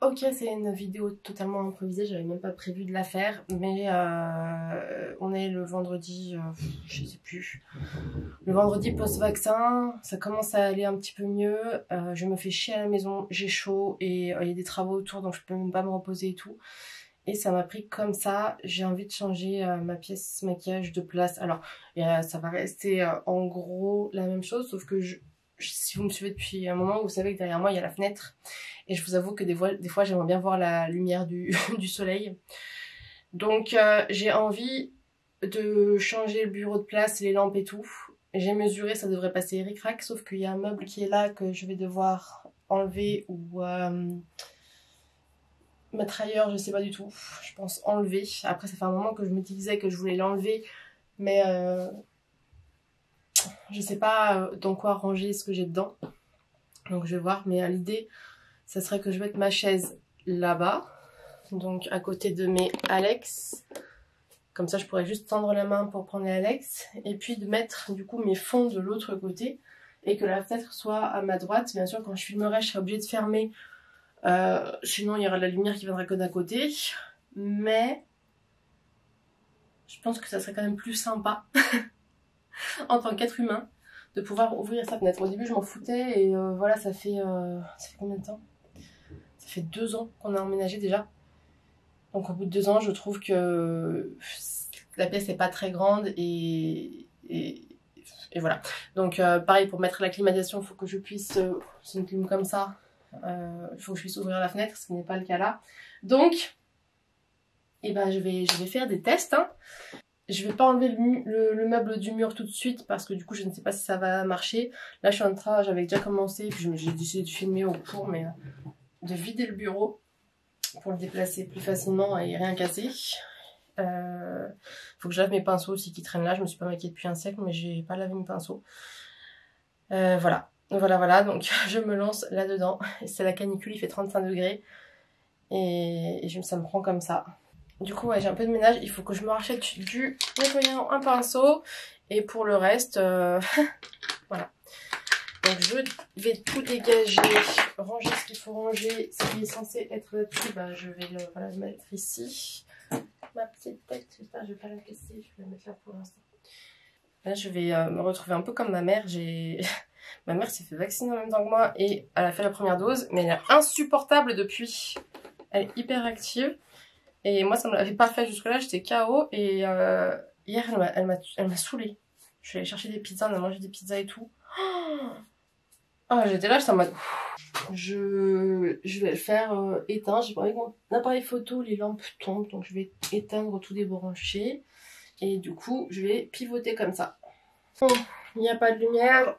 Ok, c'est une vidéo totalement improvisée, j'avais même pas prévu de la faire, mais on est le vendredi, je sais plus, le vendredi post-vaccin, ça commence à aller un petit peu mieux, je me fais chier à la maison, j'ai chaud et il y a des travaux autour donc je peux même pas me reposer et tout. Et ça m'a pris comme ça, j'ai envie de changer ma pièce maquillage de place. Alors, ça va rester en gros la même chose, sauf que si vous me suivez depuis un moment, vous savez que derrière moi il y a la fenêtre. Et je vous avoue que des fois j'aimerais bien voir la lumière du, du soleil. Donc j'ai envie de changer le bureau de place, les lampes et tout. J'ai mesuré, ça devrait passer ric-rac, sauf qu'il y a un meuble qui est là que je vais devoir enlever ou mettre ailleurs, je sais pas du tout. Je pense enlever. Après ça fait un moment que je me disais que je voulais l'enlever, mais je sais pas dans quoi ranger ce que j'ai dedans. Donc je vais voir, mais l'idée ça serait que je mette ma chaise là-bas, donc à côté de mes Alex. Comme ça je pourrais juste tendre la main pour prendre les Alex, et puis de mettre du coup mes fonds de l'autre côté, et que la fenêtre soit à ma droite. Bien sûr quand je filmerai je serai obligée de fermer, sinon il y aura de la lumière qui viendra que d'un côté, mais je pense que ça serait quand même plus sympa en tant qu'être humain de pouvoir ouvrir sa fenêtre. Au début je m'en foutais et voilà, ça fait combien de temps? Ça fait 2 ans qu'on a emménagé déjà. Donc au bout de 2 ans, je trouve que la pièce n'est pas très grande et voilà. Donc pareil, pour mettre la climatisation, il faut que je puisse, c'est une clim comme ça, il faut que je puisse ouvrir la fenêtre, ce qui n'est pas le cas là. Donc, eh ben, je vais faire des tests. Hein. Je vais pas enlever le meuble du mur tout de suite parce que du coup je ne sais pas si ça va marcher. Là je suis en train, j'avais déjà commencé, puis j'ai décidé de filmer au cours, mais de vider le bureau pour le déplacer plus facilement et rien casser. Faut que je lave mes pinceaux aussi qui traînent là. Je me suis pas maquillée depuis un siècle, mais j'ai pas lavé mes pinceaux. Voilà, donc je me lance là-dedans. C'est la canicule, il fait 35 degrés et ça me prend comme ça. Du coup, ouais, j'ai un peu de ménage. Il faut que je me rachète du nettoyant, un pinceau. Et pour le reste, voilà. Donc je vais tout dégager, ranger ce qu'il faut ranger. Ce qui est censé être là-dessus, bah, je vais le mettre ici. Ma petite tête, j'espère que je vais pas la casser. Je vais la mettre là pour l'instant. Là, je vais me retrouver un peu comme ma mère. Ma mère s'est fait vacciner en même temps que moi et elle a fait la première dose. Mais elle est insupportable depuis. Elle est hyper active. Et moi, ça me l'avait pas fait jusque-là, j'étais KO. Et hier, elle m'a saoulée. Je suis allée chercher des pizzas, on a mangé des pizzas et tout. Oh, j'étais là, j'étais en mode... Je vais le faire éteindre. J'ai pas avec mon appareil photo, les lampes tombent. Donc je vais éteindre, tout débrancher. Et du coup, je vais pivoter comme ça. Bon, il n'y a pas de lumière.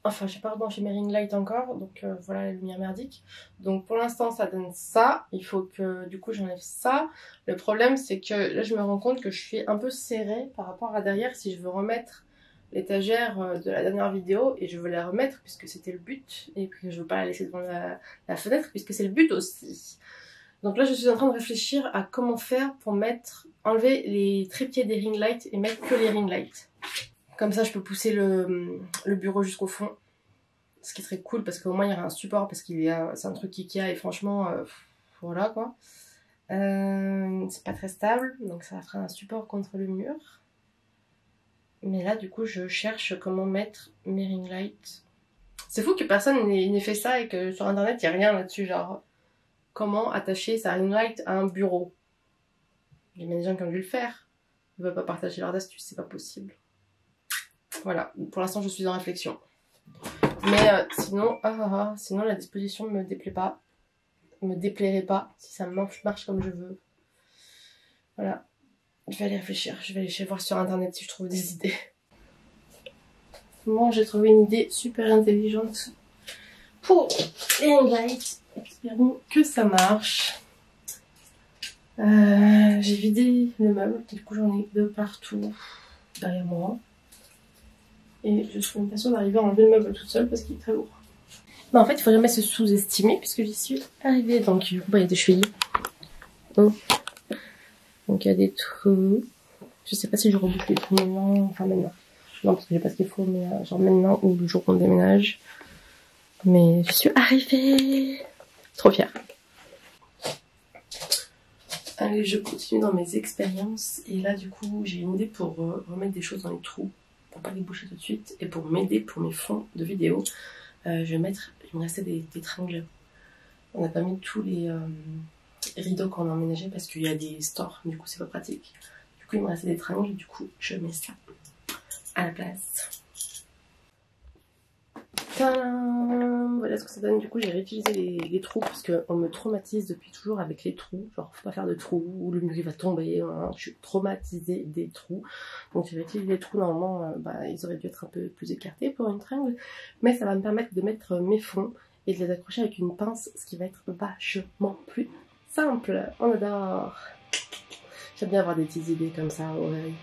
Enfin, j'ai pas rebranché mes ring lights encore, donc voilà la lumière merdique. Donc pour l'instant, ça donne ça. Il faut que du coup j'enlève ça. Le problème, c'est que là, je me rends compte que je suis un peu serrée par rapport à derrière si je veux remettre l'étagère de la dernière vidéo. Et je veux la remettre puisque c'était le but. Et puis je veux pas la laisser devant la fenêtre puisque c'est le but aussi. Donc là, je suis en train de réfléchir à comment faire pour enlever les trépieds des ring lights et mettre que les ring lights. Comme ça, je peux pousser le bureau jusqu'au fond. Ce qui est très cool parce qu'au moins il y aura un support parce qu'il c'est un truc Ikea et franchement, voilà quoi. C'est pas très stable, donc ça fera un support contre le mur. Mais là, du coup, je cherche comment mettre mes ring lights. C'est fou que personne n'ait fait ça et que sur internet, il n'y a rien là-dessus. Genre, comment attacher sa ring light à un bureau. Il y a des gens qui ont dû le faire. Ils ne veulent pas partager leurs astuces, c'est pas possible. Voilà, pour l'instant je suis en réflexion. Mais sinon la disposition ne me déplaît pas. Me déplairait pas si ça marche comme je veux. Voilà. Je vais aller réfléchir. Je vais aller voir sur internet si je trouve des idées. Moi j'ai trouvé une idée super intelligente pour les ring lights. Espérons que ça marche. J'ai vidé le meuble. Du coup j'en ai de partout derrière moi. Et je suis même pas sûre d'arriver à enlever le meuble toute seule parce qu'il est très lourd. Mais en fait, il faut jamais se sous-estimer puisque j'y suis arrivée. Donc, il y a des chevilles. Oh. Donc, il y a des trous. Je sais pas si je reboucle les trous maintenant. Enfin, maintenant. Non, parce que j'ai pas ce qu'il faut, mais genre maintenant ou le jour qu'on déménage. Mais je suis arrivée. Trop fière. Allez, je continue dans mes expériences et là du coup j'ai une idée pour remettre des choses dans les trous pour pas les boucher tout de suite et pour m'aider pour mes fonds de vidéo. Il me restait des tringles. On n'a pas mis tous les rideaux qu'on a emménagés parce qu'il y a des stores, du coup c'est pas pratique. Du coup il me restait des tringles, du coup je mets ça à la place. Tadam! Voilà ce que ça donne. Du coup j'ai réutilisé les trous parce qu'on me traumatise depuis toujours avec les trous. Genre faut pas faire de trous ou le mur il va tomber. Hein. Je suis traumatisée des trous. Donc j'ai réutilisé les trous. Normalement ils auraient dû être un peu plus écartés pour une tringle. Mais ça va me permettre de mettre mes fonds et de les accrocher avec une pince. Ce qui va être vachement plus simple. On adore. J'aime bien avoir des petites idées comme ça. Ouais.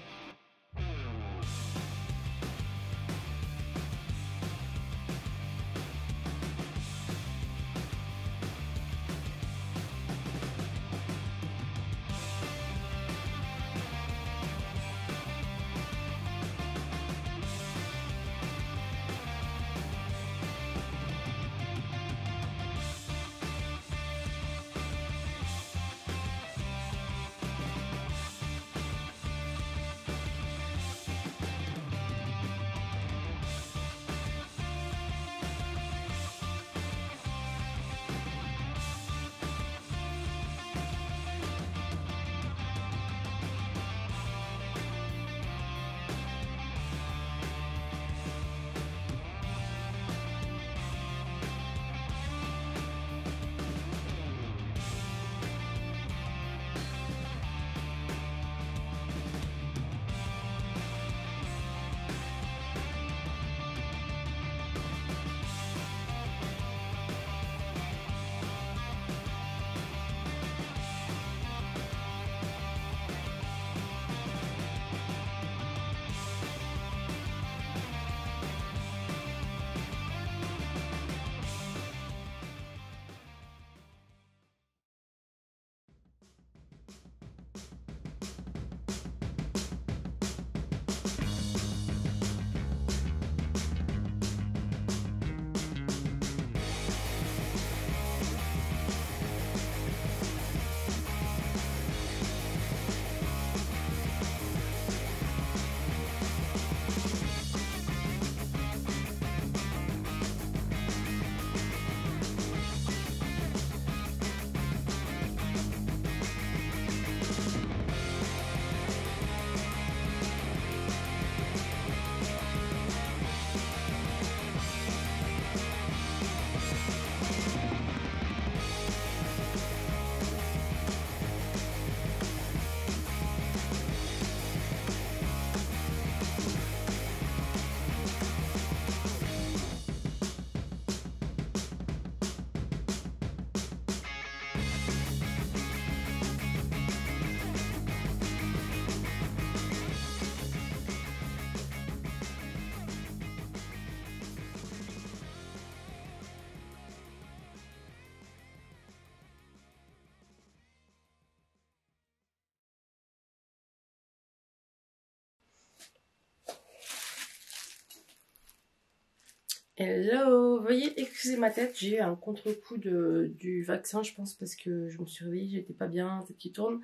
Hello, vous voyez, excusez ma tête, j'ai eu un contre-coup du vaccin, je pense, parce que je me suis réveillée, j'étais pas bien, tête qui tourne.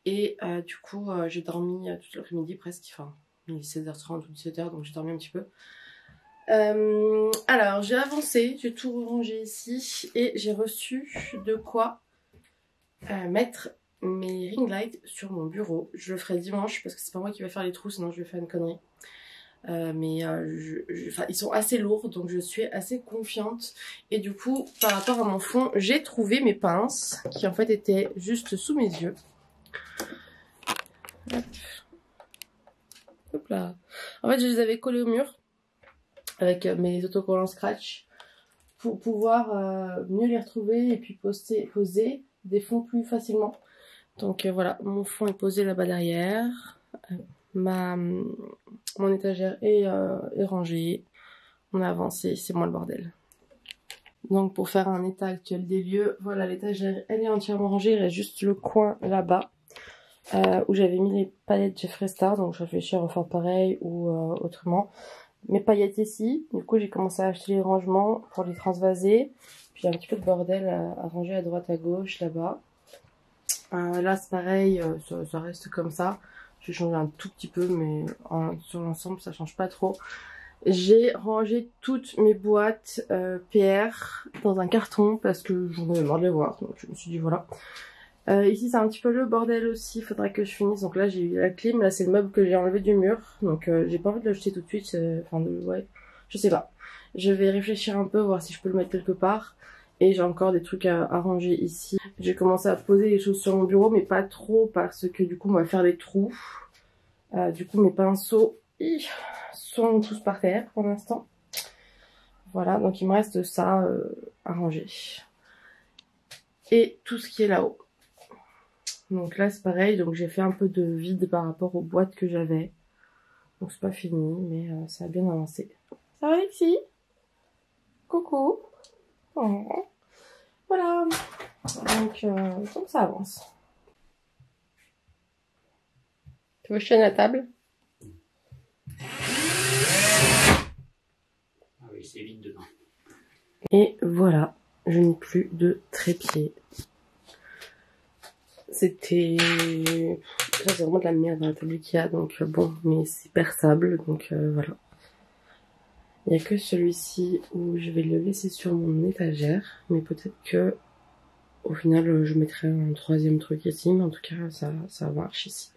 Et du coup, j'ai dormi toute l'après-midi presque, enfin, il est 16h30 ou 17h, donc j'ai dormi un petit peu. Alors, j'ai avancé, j'ai tout rangé ici, et j'ai reçu de quoi mettre mes ring lights sur mon bureau. Je le ferai dimanche, parce que c'est pas moi qui vais faire les trous, sinon je vais faire une connerie. Ils sont assez lourds, donc je suis assez confiante. Et du coup, par rapport à mon fond, j'ai trouvé mes pinces qui en fait étaient juste sous mes yeux. Hop. Hop là. En fait, je les avais collées au mur avec mes autocollants scratch pour pouvoir mieux les retrouver et puis poser des fonds plus facilement. Donc voilà, mon fond est posé là-bas derrière. Mon étagère est rangée. On a avancé, c'est moi le bordel. Donc pour faire un état actuel des lieux, voilà, l'étagère elle est entièrement rangée, il reste juste le coin là-bas où j'avais mis les paillettes Jeffree Star, donc je réfléchis à refaire pareil ou autrement. Mes paillettes ici, du coup j'ai commencé à acheter les rangements pour les transvaser, puis un petit peu de bordel à ranger à droite à gauche là-bas. Là c'est pareil, ça reste comme ça. J'ai changé un tout petit peu mais sur l'ensemble ça change pas trop. J'ai rangé toutes mes boîtes PR dans un carton parce que j'en avais marre de les voir, donc je me suis dit voilà. Ici c'est un petit peu le bordel aussi, faudra que je finisse. Donc là j'ai eu la clim, là c'est le meuble que j'ai enlevé du mur, donc j'ai pas envie de le jeter tout de suite, ouais, je sais pas. Je vais réfléchir un peu, voir si je peux le mettre quelque part. Et j'ai encore des trucs à ranger ici. J'ai commencé à poser les choses sur mon bureau, mais pas trop parce que du coup on va faire des trous. Du coup mes pinceaux sont tous par terre pour l'instant. Voilà, donc il me reste ça à ranger. Et tout ce qui est là-haut. Donc là c'est pareil, donc j'ai fait un peu de vide par rapport aux boîtes que j'avais. Donc c'est pas fini, mais ça a bien avancé. Ça va Alexis? Coucou. Oh. Voilà. Donc ça avance. Tu veux que je tienne la table? Ah oui, c'est vide dedans. Et voilà, je n'ai plus de trépied. C'était... Ça c'est vraiment de la merde dans la table Ikea, donc bon, mais c'est perçable, donc voilà. Il n'y a que celui-ci où je vais le laisser sur mon étagère, mais peut-être que au final je mettrai un troisième truc ici, mais en tout cas ça marche ici.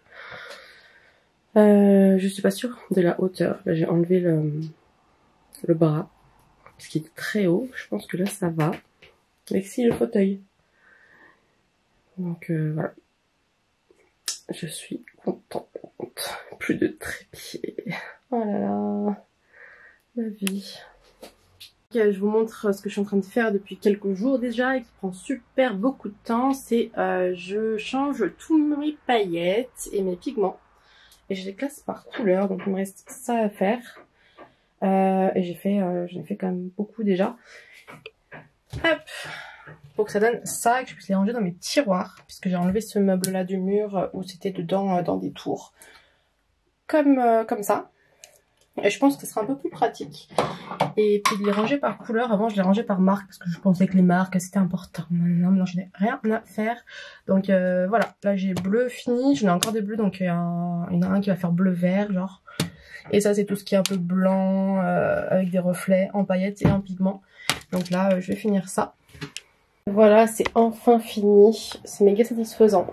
Je suis pas sûre de la hauteur. Là j'ai enlevé le bras, parce qu'il est très haut. Je pense que là ça va. Avec si le fauteuil. Donc voilà. Je suis contente. Plus de trépied. Oh là là. Ma vie. Okay, je vous montre ce que je suis en train de faire depuis quelques jours déjà et qui prend super beaucoup de temps. C'est je change tous mes paillettes et mes pigments. Et je les classe par couleur. Donc il me reste ça à faire. Et j'en ai fait quand même beaucoup déjà. Hop, pour que ça donne ça et que je puisse les ranger dans mes tiroirs, puisque j'ai enlevé ce meuble là du mur où c'était dedans dans des tours comme ça, et je pense que ce sera un peu plus pratique. Et puis de les ranger par couleur. Avant je les rangeais par marque parce que je pensais que les marques c'était important. Non, je n'ai rien à faire. Donc voilà, là j'ai bleu fini, j'en ai encore des bleus, donc il y en a un qui va faire bleu vert genre. Et ça c'est tout ce qui est un peu blanc avec des reflets en paillettes et en pigments. Donc là je vais finir ça. Voilà, c'est enfin fini. C'est méga satisfaisant.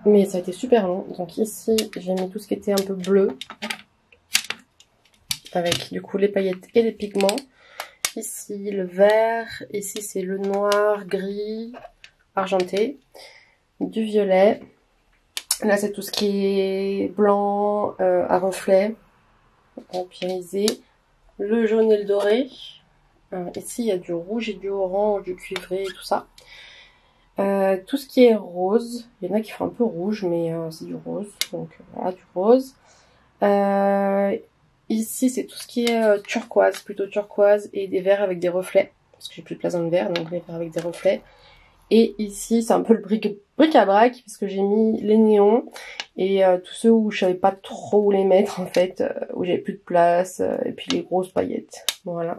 Mais ça a été super long. Donc ici j'ai mis tout ce qui était un peu bleu. Avec du coup les paillettes et les pigments. Ici le vert. Ici c'est le noir, gris, argenté. Du violet. Là c'est tout ce qui est blanc à reflets. Empirisé. Le jaune et le doré. Ici il y a du rouge et du orange, du cuivré et tout ça. Tout ce qui est rose, il y en a qui font un peu rouge mais c'est du rose, donc voilà du rose. Ici c'est tout ce qui est turquoise, plutôt turquoise, et des verts avec des reflets, parce que j'ai plus de place dans le vert, donc des verts avec des reflets. Et ici c'est un peu le bric-à-brac, parce que j'ai mis les néons et tous ceux où je savais pas trop où les mettre en fait, où j'avais plus de place, et puis les grosses paillettes, voilà.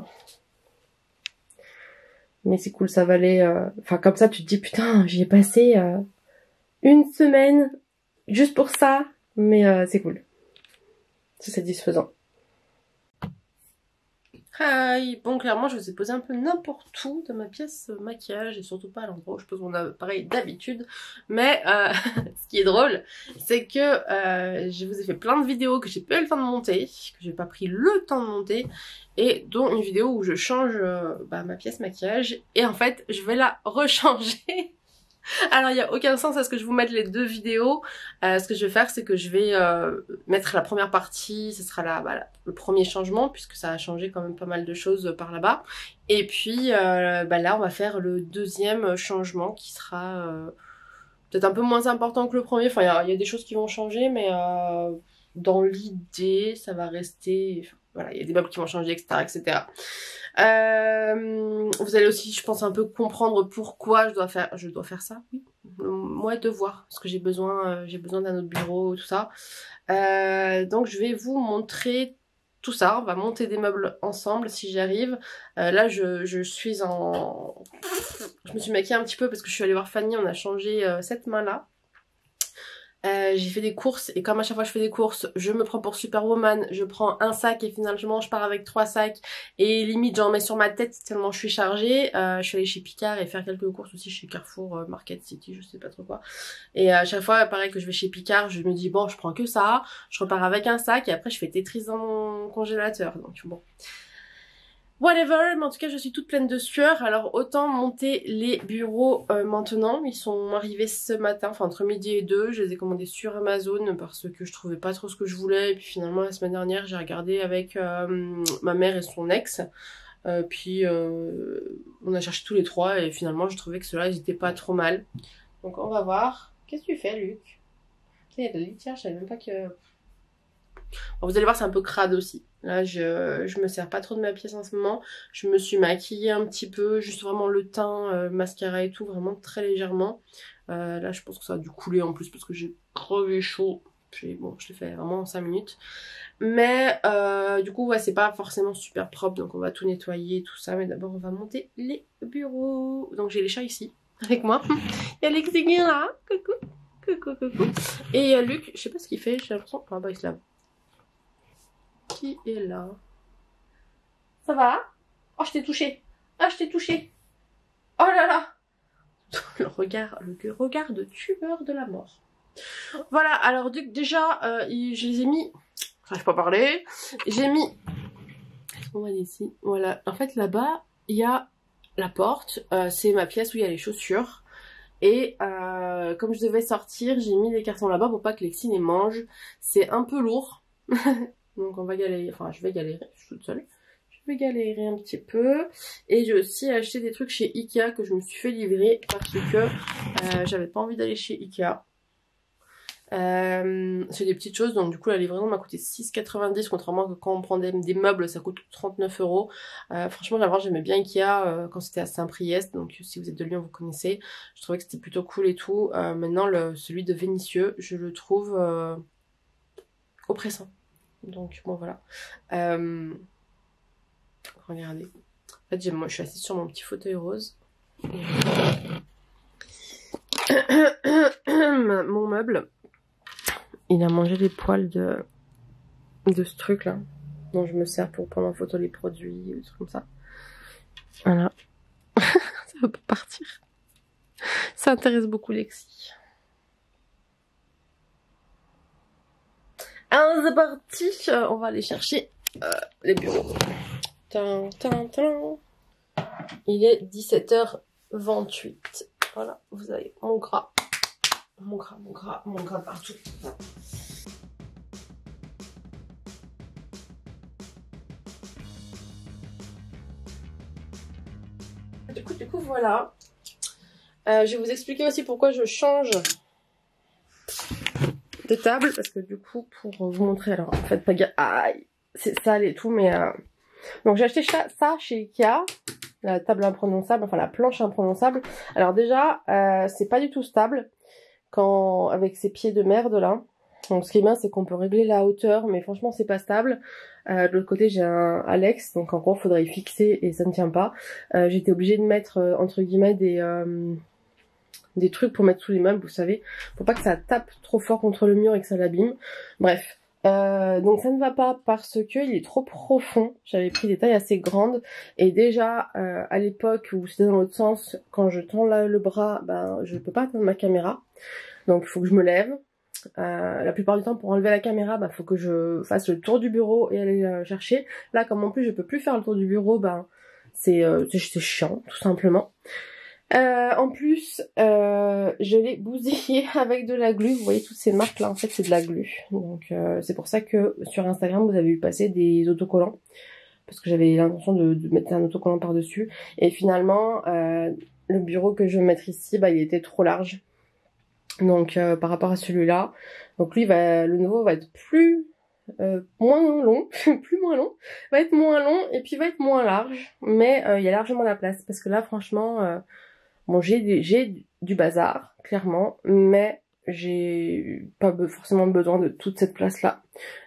Mais c'est cool, ça valait... Enfin, comme ça, tu te dis, putain, j'y ai passé une semaine juste pour ça. Mais c'est cool. C'est satisfaisant. Hi. Bon, clairement, je vous ai posé un peu n'importe où dans ma pièce maquillage. Et surtout pas à l'endroit où je pose mon appareil d'habitude. Mais ce qui est drôle, c'est que je vous ai fait plein de vidéos que j'ai pas eu le temps de monter. Que j'ai pas pris le temps de monter. Et dont une vidéo où je change ma pièce maquillage. Et en fait, je vais la rechanger. Alors il n'y a aucun sens à ce que je vous mette les deux vidéos. Ce que je vais faire, c'est que je vais mettre la première partie, ce sera le premier changement, puisque ça a changé quand même pas mal de choses par là-bas. Et puis là, on va faire le deuxième changement qui sera peut-être un peu moins important que le premier. Enfin, il y a des choses qui vont changer, mais dans l'idée, ça va rester... Enfin, voilà, il y a des meubles qui vont changer, etc., etc. Vous allez aussi, je pense, un peu comprendre pourquoi je dois faire ça, oui. Moi, devoir, parce que j'ai besoin d'un autre bureau, tout ça. Donc, je vais vous montrer tout ça. On va monter des meubles ensemble, si j'y arrive. Là, je suis en... Je me suis maquillée un petit peu parce que je suis allée voir Fanny, on a changé cette main-là. J'ai fait des courses et comme à chaque fois je fais des courses, je me prends pour Superwoman, je prends un sac et finalement je pars avec 3 sacs et limite j'en mets sur ma tête tellement je suis chargée. Je suis allée chez Picard et faire quelques courses aussi chez Carrefour, Market City, je sais pas trop quoi. Et à chaque fois, pareil que je vais chez Picard, je me dis bon je prends que ça, je repars avec un sac et après je fais Tetris dans mon congélateur. Donc bon. Whatever, mais en tout cas je suis toute pleine de sueur, alors autant monter les bureaux maintenant, ils sont arrivés ce matin, enfin entre midi et 2, je les ai commandés sur Amazon parce que je trouvais pas trop ce que je voulais, et puis finalement la semaine dernière j'ai regardé avec ma mère et son ex, puis on a cherché tous les trois et finalement je trouvais que ceux-là ils étaient pas trop mal. Donc on va voir. Qu'est-ce que tu fais Luc? Il y a de la litière, je savais même pas que... Bon, vous allez voir c'est un peu crade aussi. Là je me sers pas trop de ma pièce en ce moment. Je me suis maquillée un petit peu, juste vraiment le teint, mascara et tout, vraiment très légèrement. Là je pense que ça a dû couler en plus parce que j'ai crevé chaud. Bon je l'ai fait vraiment en 5 minutes. Mais du coup ouais c'est pas forcément super propre donc on va tout nettoyer tout ça. Mais d'abord on va monter les bureaux. Donc j'ai les chats ici avec moi. Il y a Alexis qui est là. Coucou. Coucou coucou. Et il y a Luc, je sais pas ce qu'il fait, j'ai l'impression... Ah bah il se lave. Qui est là? Ça va? Oh, je t'ai touché. Ah, je t'ai touché. Oh là là. Le regard de tueur de la mort. Voilà, alors déjà, je les ai mis... Enfin, je peux pas parler. J'ai mis... On va ici. Voilà. En fait, là-bas, il y a la porte. C'est ma pièce où il y a les chaussures. Et comme je devais sortir, j'ai mis les cartons là-bas pour pas que Lexi les mange. C'est un peu lourd. Donc on va galérer, enfin je vais galérer, je suis toute seule. Je vais galérer un petit peu. Et j'ai aussi acheté des trucs chez Ikea que je me suis fait livrer parce que j'avais pas envie d'aller chez Ikea. C'est des petites choses, donc du coup la livraison m'a coûté 6,90 contrairement à quand on prend des meubles ça coûte 39 €. Franchement d'abord j'aimais bien Ikea quand c'était à Saint-Priest, donc si vous êtes de Lyon vous connaissez. Je trouvais que c'était plutôt cool et tout. Maintenant celui de Vénissieux je le trouve oppressant. Donc bon voilà. Regardez. En fait moi je suis assise sur mon petit fauteuil rose. Mon meuble, il a mangé les poils de ce truc là. Dont je me sers pour prendre en photo les produits, des trucs comme ça. Voilà. Ça va pas partir. Ça intéresse beaucoup Lexi. Alors c'est parti, on va aller chercher les bureaux. Il est 17h28. Voilà, vous avez mon gras. Mon gras partout. Du coup voilà. Je vais vous expliquer aussi pourquoi je change de table. Parce que du coup, pour vous montrer, alors en fait, pas gaffe. Aïe, c'est sale et tout, mais... Donc j'ai acheté ça chez Ikea. La table imprononçable, enfin la planche imprononçable. Alors déjà, c'est pas du tout stable avec ces pieds de merde là. Donc ce qui est bien, c'est qu'on peut régler la hauteur, mais franchement c'est pas stable. De l'autre côté j'ai un Alex, donc en gros faudrait y fixer et ça ne tient pas. J'étais obligée de mettre entre guillemets des trucs pour mettre sous les meubles, vous savez, pour pas que ça tape trop fort contre le mur et que ça l'abîme. Bref. Donc ça ne va pas parce que il est trop profond. J'avais pris des tailles assez grandes et déjà à l'époque où c'était dans l'autre sens, quand je tends le bras, ben je peux pas atteindre ma caméra, donc il faut que je me lève. La plupart du temps pour enlever la caméra, bah faut que je fasse le tour du bureau et aller chercher. Là comme en plus je peux plus faire le tour du bureau, ben c'est chiant tout simplement. En plus, je l'ai bousillé avec de la glu. Vous voyez toutes ces marques là, en fait c'est de la glu. Donc c'est pour ça que sur Instagram vous avez vu passer des autocollants. Parce que j'avais l'intention de mettre un autocollant par dessus. Et finalement, le bureau que je vais mettre ici, bah il était trop large. Donc par rapport à celui-là. Donc lui, le nouveau va être moins long, va être moins long et puis va être moins large. Mais il y a largement la place. Parce que là franchement... Bon, j'ai du bazar, clairement, mais j'ai pas forcément besoin de toute cette place-là.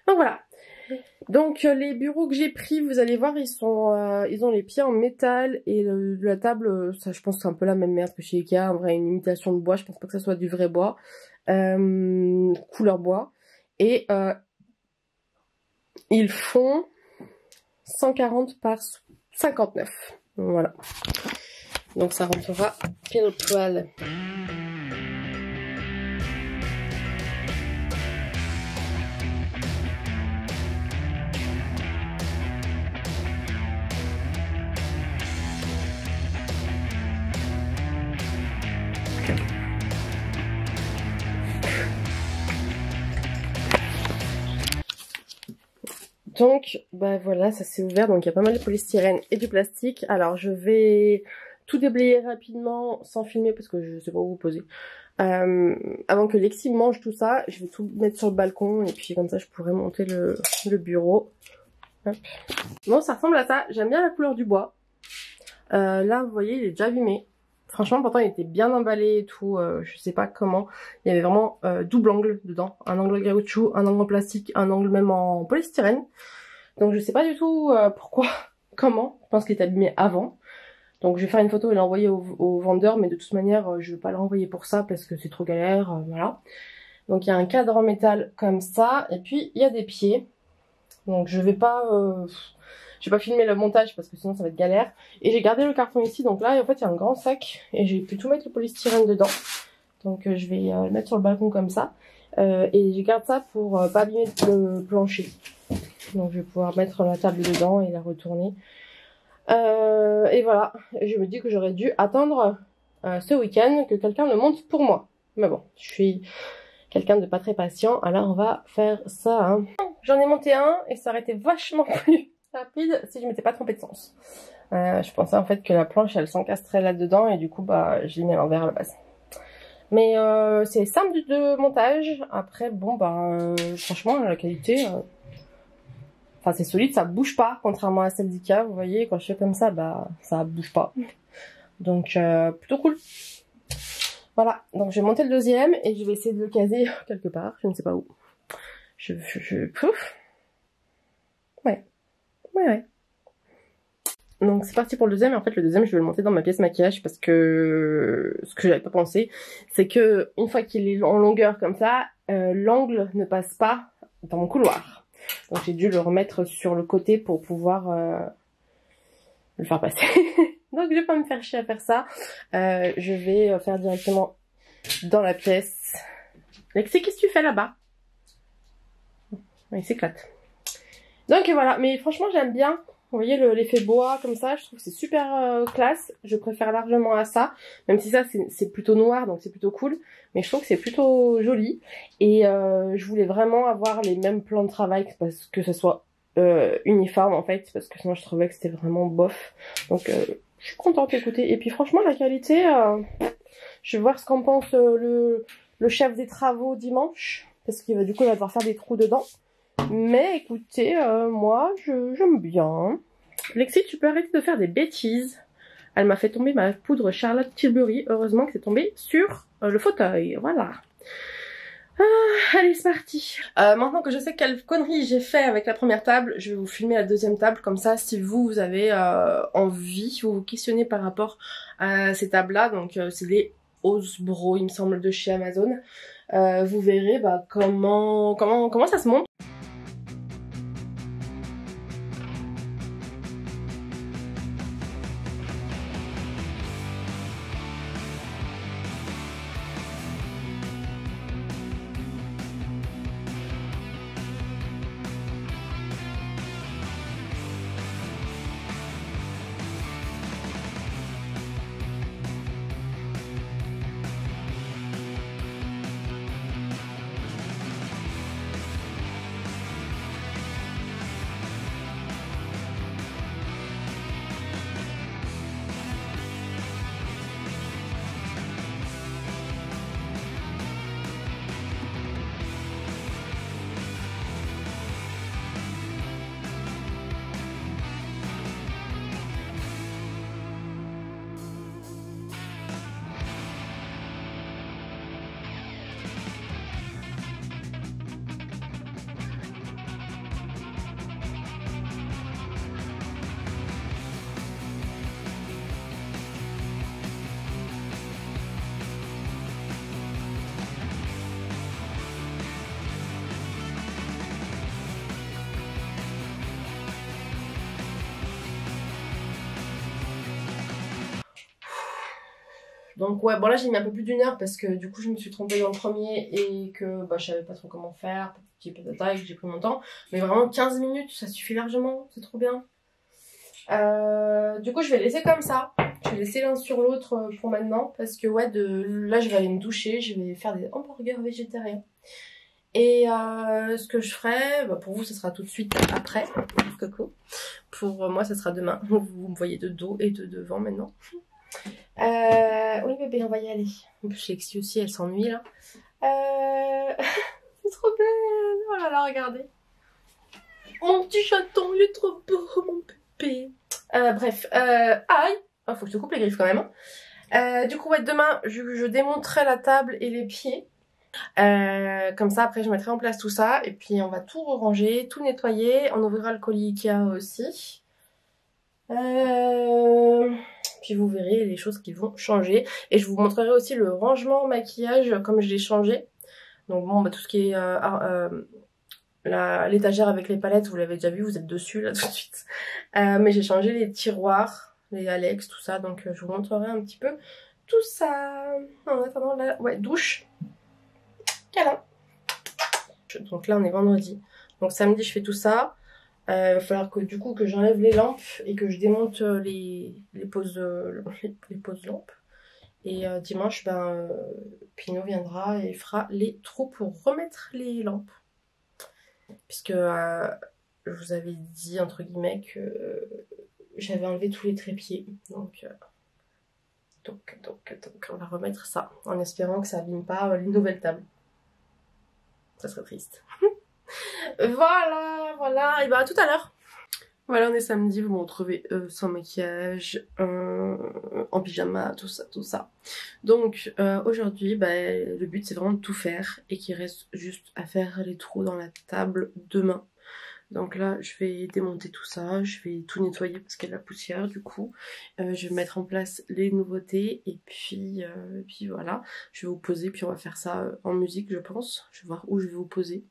Donc voilà. Donc les bureaux que j'ai pris, vous allez voir, ils ont les pieds en métal et la table, ça je pense que c'est un peu la même merde que chez Ikea, en vrai une imitation de bois, je pense pas que ça soit du vrai bois, couleur bois, et ils font 140 par 59, voilà, donc ça rentrera pile poil. Donc, bah voilà, ça s'est ouvert, donc il y a pas mal de polystyrène et du plastique. Alors, je vais tout déblayer rapidement, sans filmer, parce que je sais pas où vous poser. Avant que Lexi mange tout ça, je vais tout mettre sur le balcon, et puis comme ça, je pourrai monter le bureau. Hop. Bon, ça ressemble à ça. J'aime bien la couleur du bois. Là, vous voyez, il est déjà abîmé. Franchement, pourtant, il était bien emballé et tout. Je sais pas comment. Il y avait vraiment double angle dedans. Un angle caoutchouc, un angle en plastique, un angle même en polystyrène. Donc, je sais pas du tout pourquoi, comment. Je pense qu'il est abîmé avant. Donc, je vais faire une photo et l'envoyer au vendeur. Mais de toute manière, je vais pas l'envoyer pour ça parce que c'est trop galère. Voilà. Donc, il y a un cadre en métal comme ça. Et puis, il y a des pieds. Donc, je vais pas filmer le montage parce que sinon ça va être galère. Et j'ai gardé le carton ici, donc là en fait il y a un grand sac et j'ai pu tout mettre le polystyrène dedans. Donc je vais le mettre sur le balcon comme ça. Et je garde ça pour pas abîmer le plancher. Donc je vais pouvoir mettre la table dedans et la retourner. Et voilà, je me dis que j'aurais dû attendre ce week-end que quelqu'un le monte pour moi. Mais bon, je suis quelqu'un de pas très patient, alors on va faire ça. Hein. J'en ai monté un et ça aurait été vachement plus rapide si je m'étais pas trompée de sens. Je pensais en fait que la planche elle s'encastrait là-dedans et du coup bah je l'ai mis à l'envers à la base. Mais c'est simple de montage. Après bon bah franchement la qualité, enfin c'est solide, ça bouge pas contrairement à celle d'Ikea. Vous voyez quand je fais comme ça bah ça bouge pas. Donc plutôt cool. Voilà, donc je vais monter le deuxième et je vais essayer de le caser quelque part, je ne sais pas où. Pouf. Ouais. Donc c'est parti pour le deuxième, et en fait le deuxième je vais le monter dans ma pièce maquillage parce que ce que j'avais pas pensé, c'est que une fois qu'il est en longueur comme ça, l'angle ne passe pas dans mon couloir. Donc j'ai dû le remettre sur le côté pour pouvoir le faire passer. Donc je vais pas me faire chier à faire ça. Je vais faire directement dans la pièce. Lexi, qu'est-ce que tu fais là-bas? Il s'éclate. Donc voilà, mais franchement j'aime bien. Vous voyez l'effet bois comme ça, je trouve que c'est super classe. Je préfère largement à ça. Même si ça c'est plutôt noir, donc c'est plutôt cool. Mais je trouve que c'est plutôt joli. Et je voulais vraiment avoir les mêmes plans de travail, parce que ça soit uniforme en fait. Parce que sinon je trouvais que c'était vraiment bof. Donc je suis contente d'écouter. Et puis franchement la qualité, je vais voir ce qu'en pense le chef des travaux dimanche. Parce qu'il va du coup il va devoir faire des trous dedans. Mais écoutez, moi j'aime bien. Lexi, tu peux arrêter de faire des bêtises. Elle m'a fait tomber ma poudre Charlotte Tilbury. Heureusement que c'est tombé sur le fauteuil. Voilà. Allez, c'est parti. Maintenant que je sais quelle connerie j'ai fait avec la première table, je vais vous filmer la deuxième table. Comme ça, si vous avez envie, vous vous questionnez par rapport à ces tables-là. Donc c'est les Osbro, il me semble, de chez Amazon. Vous verrez bah, comment ça se monte. Donc ouais, bon là j'ai mis un peu plus d'une heure parce que du coup je me suis trompée dans le premier et que bah, je savais pas trop comment faire, petit patata, et que j'ai pris mon temps. Mais vraiment 15 minutes, ça suffit largement, c'est trop bien. Du coup je vais laisser comme ça. Je vais laisser l'un sur l'autre pour maintenant parce que ouais, là je vais aller me doucher, je vais faire des hamburgers végétariens. Et ce que je ferai, bah, pour vous ce sera tout de suite après, coco. Pour moi ça sera demain, vous me voyez de dos et de devant maintenant. Oui bébé, on va y aller. En plus Lexi aussi elle s'ennuie là. C'est trop belle. Oh là là, regardez. Mon petit chaton, il est trop beau, mon pépé. Bref, aïe. Oh, faut que je te coupe les griffes quand même. Du coup, ouais, demain, je démonterai la table et les pieds. Comme ça, après, je mettrai en place tout ça. Et puis, on va tout ranger, tout nettoyer. On ouvrira le colis Ikea aussi. Puis vous verrez les choses qui vont changer. Et je vous montrerai aussi le rangement maquillage comme je l'ai changé. Donc bon, bah, tout ce qui est l'étagère avec les palettes, vous l'avez déjà vu, vous êtes dessus là tout de suite. Mais j'ai changé les tiroirs, les Alex, tout ça. Donc je vous montrerai un petit peu tout ça. En attendant, là, ouais, douche. Câlin. Donc là, on est vendredi. Donc samedi, je fais tout ça. Il va falloir que du coup que j'enlève les lampes et que je démonte les poses lampes. Et dimanche, ben, Pinot viendra et fera les trous pour remettre les lampes. Puisque je vous avais dit, entre guillemets, que j'avais enlevé tous les trépieds. Donc, on va remettre ça, en espérant que ça abîme pas les nouvelles tables. Ça serait triste. Voilà, et bah à tout à l'heure. Voilà, on est samedi, vous me retrouvez sans maquillage, en pyjama, tout ça. Donc aujourd'hui, bah, le but c'est vraiment de tout faire et qu'il reste juste à faire les trous dans la table demain. Donc là, je vais démonter tout ça, je vais tout nettoyer parce qu'il y a de la poussière du coup. Je vais mettre en place les nouveautés et puis voilà. Je vais vous poser, puis on va faire ça en musique je pense. Je vais voir où je vais vous poser.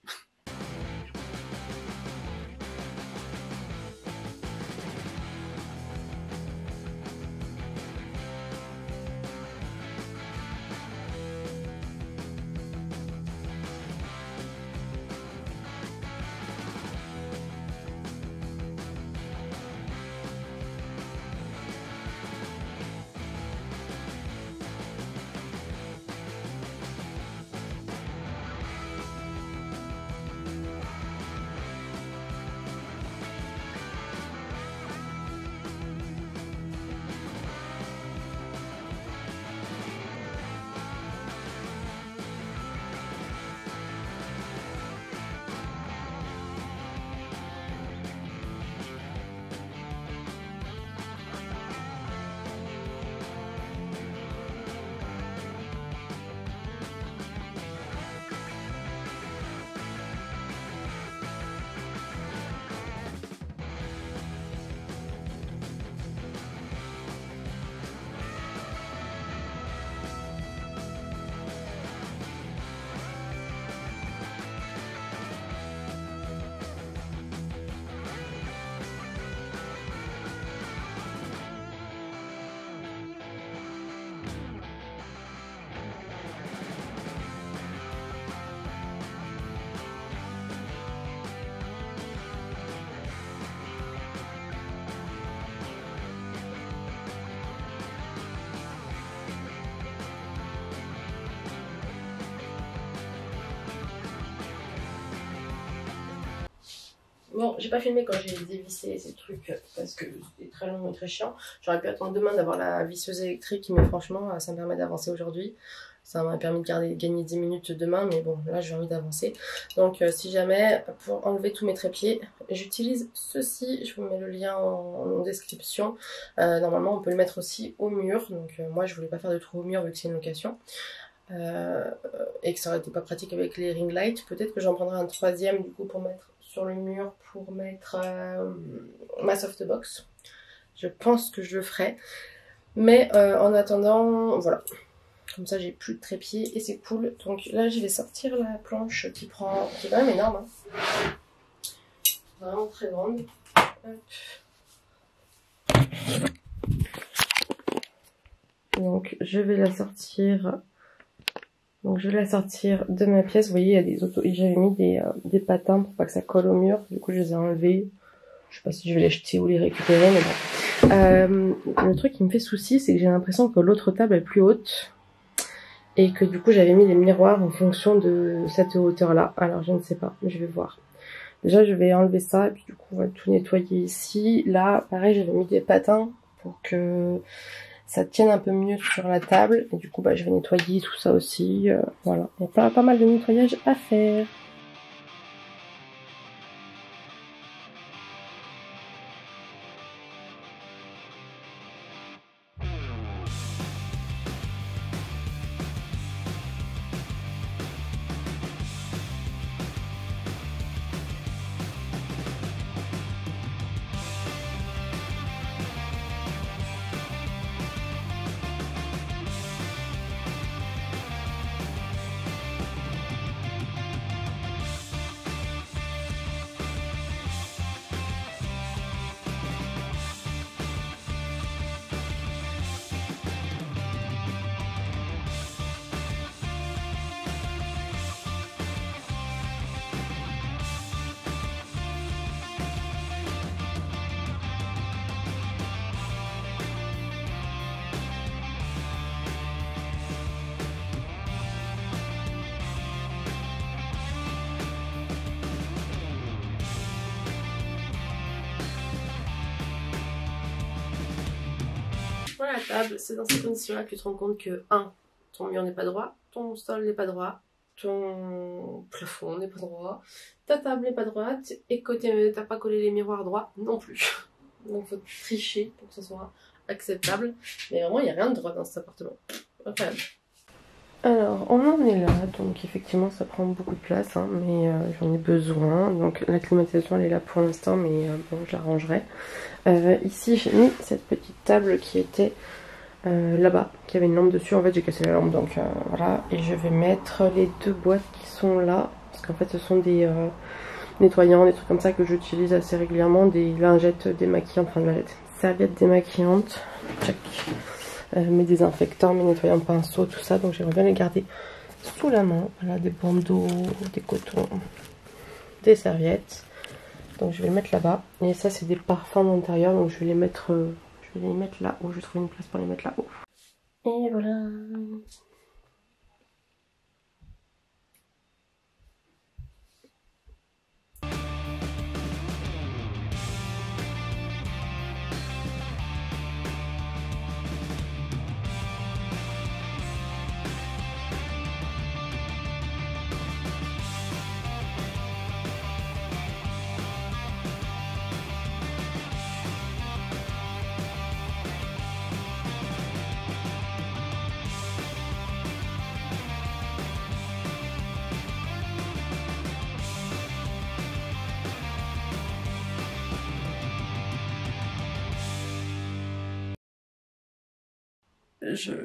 Bon, j'ai pas filmé quand j'ai dévissé ces trucs parce que c'était très long et très chiant. J'aurais pu attendre demain d'avoir la visseuse électrique, mais franchement, ça me permet d'avancer aujourd'hui. Ça m'a permis de gagner 10 minutes demain, mais bon, là j'ai envie d'avancer. Donc si jamais, pour enlever tous mes trépieds, j'utilise ceci. Je vous mets le lien en description. Normalement, on peut le mettre aussi au mur. Donc moi, je voulais pas faire de trou au mur vu que c'est une location. Et que ça aurait été pas pratique avec les ring lights. Peut-être que j'en prendrai un troisième du coup pour mettre sur le mur pour mettre ma softbox. Je pense que je le ferai. Mais en attendant, voilà. Comme ça j'ai plus de trépied et c'est cool. Donc là je vais sortir la planche qui est quand même énorme. Hein. Vraiment très grande. Hop. Donc je vais la sortir. Donc je vais la sortir de ma pièce. Vous voyez, il y a des autos. J'avais mis des patins pour pas que ça colle au mur. Du coup je les ai enlevés. Je sais pas si je vais les jeter ou les récupérer, mais bon. Le truc qui me fait souci, c'est que j'ai l'impression que l'autre table est plus haute. Et que du coup j'avais mis des miroirs en fonction de cette hauteur là. Alors je ne sais pas, je vais voir. Déjà je vais enlever ça et puis du coup on va tout nettoyer ici. Là pareil j'avais mis des patins pour que ça tienne un peu mieux sur la table. Et du coup bah je vais nettoyer tout ça aussi. Voilà, il y a pas mal de nettoyage à faire. Voilà la table, c'est dans ces conditions-là que tu te rends compte que 1. Ton mur n'est pas droit, ton sol n'est pas droit, ton plafond n'est pas droit, ta table n'est pas droite et que t'as pas collé les miroirs droits non plus. Donc faut tricher pour que ce soit acceptable. Mais vraiment il n'y a rien de droit dans cet appartement. Incroyable. Alors on en est là, donc effectivement ça prend beaucoup de place, hein, mais j'en ai besoin. Donc la climatisation elle est là pour l'instant, mais bon je l'arrangerai. Ici j'ai mis cette petite table qui était là-bas, qui avait une lampe dessus. En fait j'ai cassé la lampe, donc voilà. Et je vais mettre les 2 boîtes qui sont là, parce qu'en fait ce sont des nettoyants, des trucs comme ça que j'utilise assez régulièrement, des lingettes démaquillantes, enfin lingettes, serviettes démaquillantes, check. Mes désinfectants, mes nettoyants de pinceau, tout ça, donc j'aimerais bien les garder sous la main. Voilà, des bandeaux, des cotons, des serviettes. Donc je vais les mettre là-bas. Et ça c'est des parfums d'intérieur, donc je vais les mettre là-haut. Je vais trouver une place pour les mettre là-haut. Et voilà.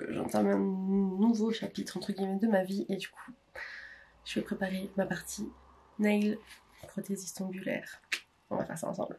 J'entame un nouveau chapitre entre guillemets de ma vie et du coup je vais préparer ma partie nail prothésiste ongulaire. On va faire ça ensemble.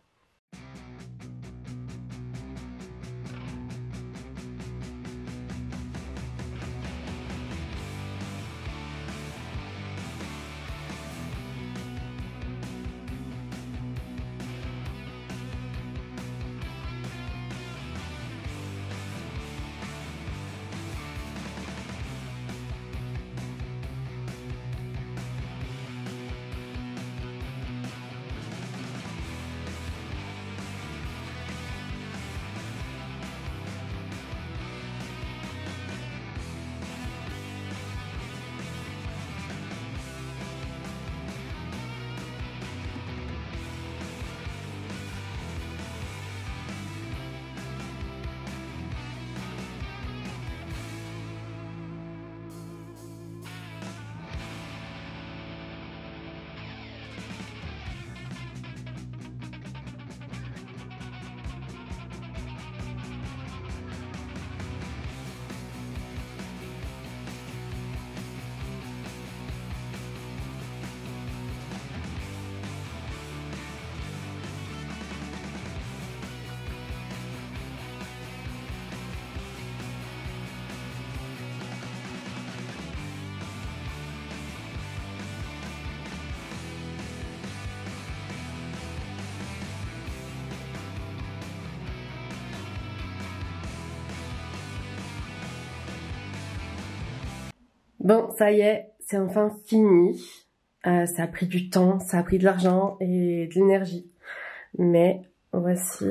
Bon, ça y est, c'est enfin fini. Ça a pris du temps, ça a pris de l'argent et de l'énergie. Mais voici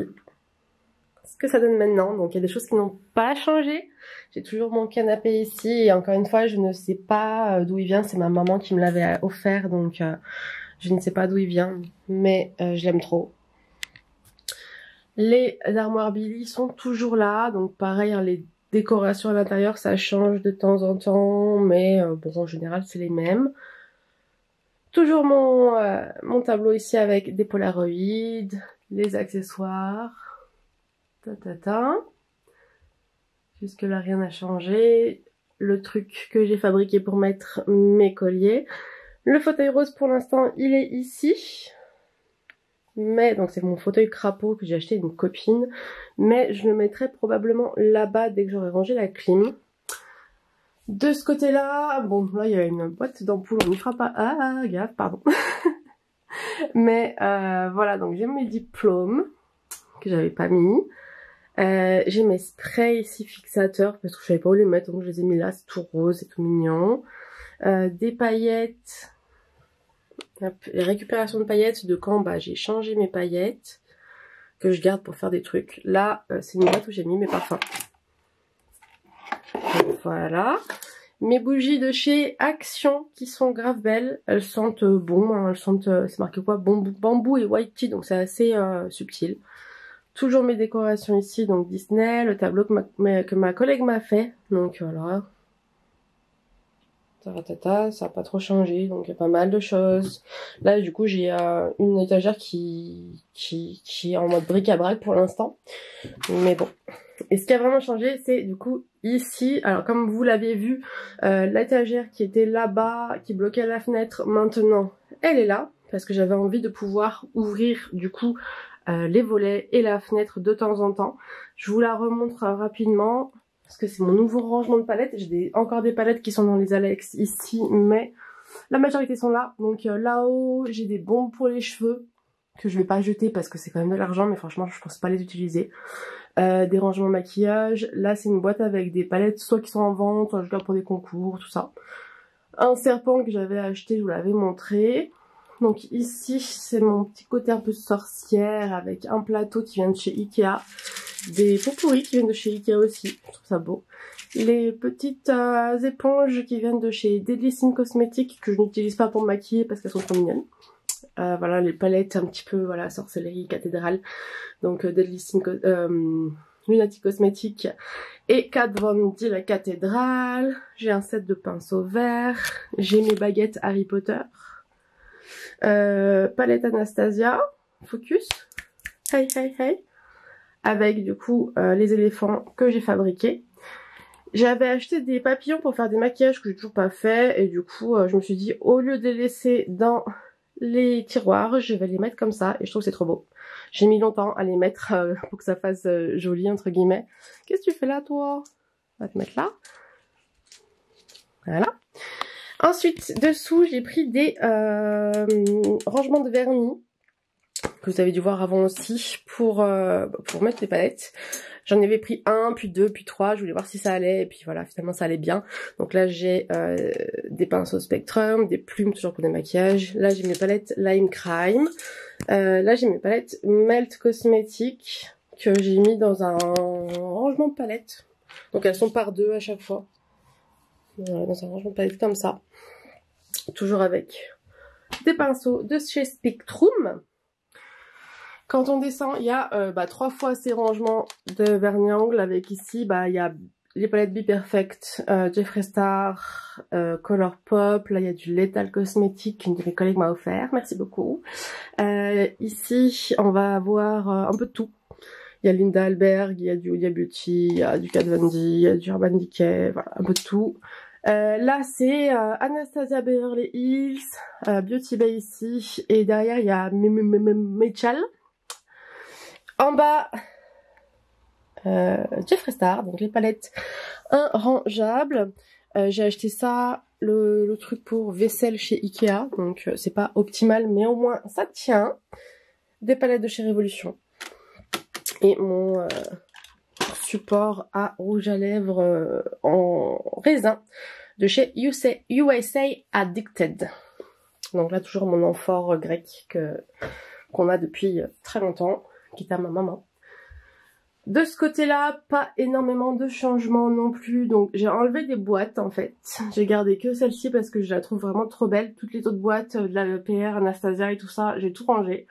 ce que ça donne maintenant. Donc il y a des choses qui n'ont pas changé. J'ai toujours mon canapé ici et encore une fois, je ne sais pas d'où il vient. C'est ma maman qui me l'avait offert, donc je ne sais pas d'où il vient, mais je l'aime trop. Les armoires Billy sont toujours là, donc pareil, hein, les décorations à l'intérieur, ça change de temps en temps, mais bon, en général, c'est les mêmes. Toujours mon tableau ici avec des polaroïds, les accessoires, Jusque là, rien n'a changé. Le truc que j'ai fabriqué pour mettre mes colliers. Le fauteuil rose, pour l'instant, il est ici. Mais, donc c'est mon fauteuil crapaud que j'ai acheté d'une copine. Mais je le mettrai probablement là-bas dès que j'aurai rangé la clim. De ce côté-là, bon, là il y a une boîte d'ampoules, on n'y fera pas. Ah, gaffe, pardon. Mais voilà, donc j'ai mes diplômes que j'avais pas mis. J'ai mes sprays ici fixateurs parce que je savais pas où les mettre, donc je les ai mis là, c'est tout rose, c'est tout mignon. Des paillettes. Hop, les récupérations de paillettes de quand bah, j'ai changé mes paillettes que je garde pour faire des trucs. Là, c'est une boîte où j'ai mis mes parfums. Donc, voilà. Mes bougies de chez Action qui sont grave belles. Elles sentent bon, hein, elles sentent, c'est marqué quoi, bambou et white tea, donc c'est assez subtil. Toujours mes décorations ici, donc Disney, le tableau que ma collègue m'a fait. Donc voilà. Ça n'a pas trop changé, donc il y a pas mal de choses. Là, du coup, j'ai une étagère qui est en mode bric-à-brac pour l'instant. Mais bon. Et ce qui a vraiment changé, c'est du coup ici, alors comme vous l'avez vu, l'étagère qui était là-bas, qui bloquait la fenêtre, maintenant, elle est là. Parce que j'avais envie de pouvoir ouvrir, du coup, les volets et la fenêtre de temps en temps. Je vous la remontre rapidement. Parce que c'est mon nouveau rangement de palettes. J'ai encore des palettes qui sont dans les Alex ici, mais la majorité sont là. Donc là-haut, j'ai des bombes pour les cheveux que je vais pas jeter parce que c'est quand même de l'argent, mais franchement, je pense pas les utiliser. Des rangements maquillage. Là, c'est une boîte avec des palettes, soit qui sont en vente, soit je garde pour des concours, tout ça. Un serpent que j'avais acheté, je vous l'avais montré. Donc ici, c'est mon petit côté un peu sorcière avec un plateau qui vient de chez Ikea. Des pots pourris qui viennent de chez Ikea aussi, je trouve ça beau. Les petites éponges qui viennent de chez Deadly Sin Cosmetics que je n'utilise pas pour me maquiller parce qu'elles sont trop mignonnes. Voilà, les palettes un petit peu, voilà, sorcellerie, cathédrale. Donc Deadly Sin Lunatic Cosmetics et Kat Von D la cathédrale. J'ai un set de pinceaux verts. J'ai mes baguettes Harry Potter. Palette Anastasia. Focus. Hey, hey, hey. Avec du coup les éléphants que j'ai fabriqués. J'avais acheté des papillons pour faire des maquillages que j'ai toujours pas fait et du coup je me suis dit au lieu de les laisser dans les tiroirs, je vais les mettre comme ça et je trouve que c'est trop beau. J'ai mis longtemps à les mettre pour que ça fasse joli entre guillemets. Qu'est-ce que tu fais là toi? On va te mettre là. Voilà. Ensuite dessous j'ai pris des rangements de vernis que vous avez dû voir avant aussi pour mettre les palettes. J'en avais pris un, puis deux, puis trois, je voulais voir si ça allait, et puis voilà, finalement ça allait bien. Donc là j'ai des pinceaux Spectrum, des plumes toujours pour des maquillages. Là j'ai mes palettes Lime Crime. Là j'ai mes palettes Melt Cosmetics que j'ai mis dans un rangement de palettes. Donc elles sont par deux à chaque fois. Voilà, dans un rangement de palettes comme ça. Toujours avec des pinceaux de chez Spectrum. Quand on descend, il y a 3 fois ces rangements de vernis à ongles avec ici, il y a les palettes Be Perfect, Jeffree Star, Colourpop, là il y a du Lethal Cosmetics qu'une de mes collègues m'a offert, merci beaucoup. Ici, on va avoir un peu de tout. Il y a Linda Alberg, il y a du Huda Beauty, il y a du Kat Von D, il y a du Urban Decay, voilà, un peu de tout. Là c'est Anastasia Beverly Hills, Beauty Bay ici, et derrière il y a Mitchell. En bas, Jeffree Star, donc les palettes rangeables. J'ai acheté ça, le truc pour vaisselle chez Ikea, donc c'est pas optimal, mais au moins ça tient. Des palettes de chez Révolution. Et mon support à rouge à lèvres en raisin de chez USA Addicted. Donc là, toujours mon amphore grec qu'on a depuis très longtemps, qui est à ma maman. De ce côté-là, pas énormément de changements non plus. Donc j'ai enlevé des boîtes en fait. J'ai gardé que celle-ci parce que je la trouve vraiment trop belle. Toutes les autres boîtes de la PR, Anastasia et tout ça, j'ai tout rangé.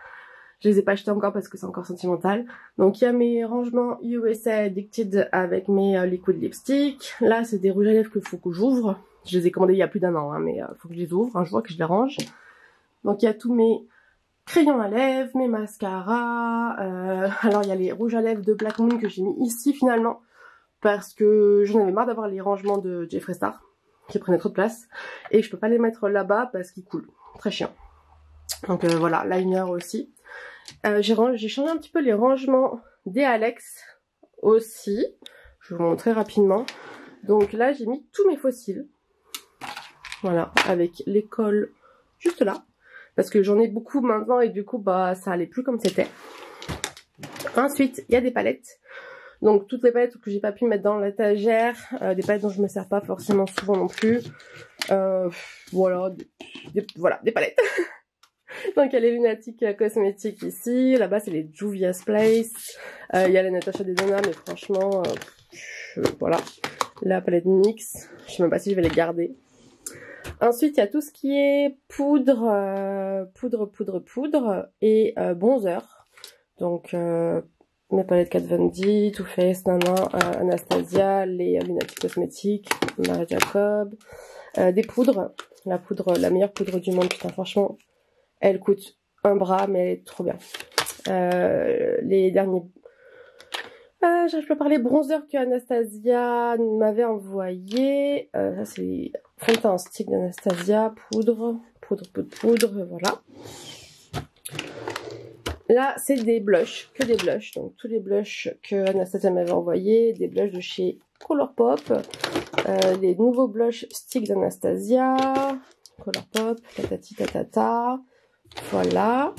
Je les ai pas achetées encore parce que c'est encore sentimental. Donc il y a mes rangements USA Addicted avec mes liquid lipstick. Là c'est des rouges à lèvres qu'il faut que j'ouvre. Je les ai commandés il y a plus d'un an, hein, mais faut que je les ouvre un jour, que je les range. Donc il y a tous mes crayons à lèvres, mes mascaras. Alors il y a les rouges à lèvres de Black Moon que j'ai mis ici finalement. Parce que j'en avais marre d'avoir les rangements de Jeffree Star qui prenaient trop de place. Et je peux pas les mettre là-bas parce qu'ils coulent. Très chiant. Donc voilà, liner aussi. J'ai changé un petit peu les rangements des Alex aussi. Je vais vous montrer rapidement. Donc là, j'ai mis tous mes fossiles. Voilà, avec les cols juste là. Parce que j'en ai beaucoup maintenant et du coup, bah ça allait plus comme c'était. Ensuite, il y a des palettes. Donc toutes les palettes que j'ai pas pu mettre dans l'étagère. Des palettes dont je me sers pas forcément souvent non plus. Voilà, des palettes. Donc il y a les Lunatic Cosmetics ici, là-bas c'est les Juvia's Place, il y a la Natasha Denona mais franchement, voilà, la palette NYX, je sais même pas si je vais les garder. Ensuite il y a tout ce qui est poudre et bronzer, donc mes palettes Kat Von D, Too Faced, Nana, Anastasia, les Lunatic Cosmetics, Maria Jacob, des poudres, la meilleure poudre du monde, putain franchement. Elle coûte un bras, mais elle est trop bien. Les derniers... j'arrive pas à parler. Bronzer que Anastasia m'avait envoyé. Ça, c'est fond de teint en stick d'Anastasia. Poudre, voilà. Là, c'est des blushs, que des blushs. Donc, tous les blushs que Anastasia m'avait envoyés. Des blushs de chez Colourpop. Les nouveaux blushs stick d'Anastasia. Colourpop, tatati tatata. Voilà.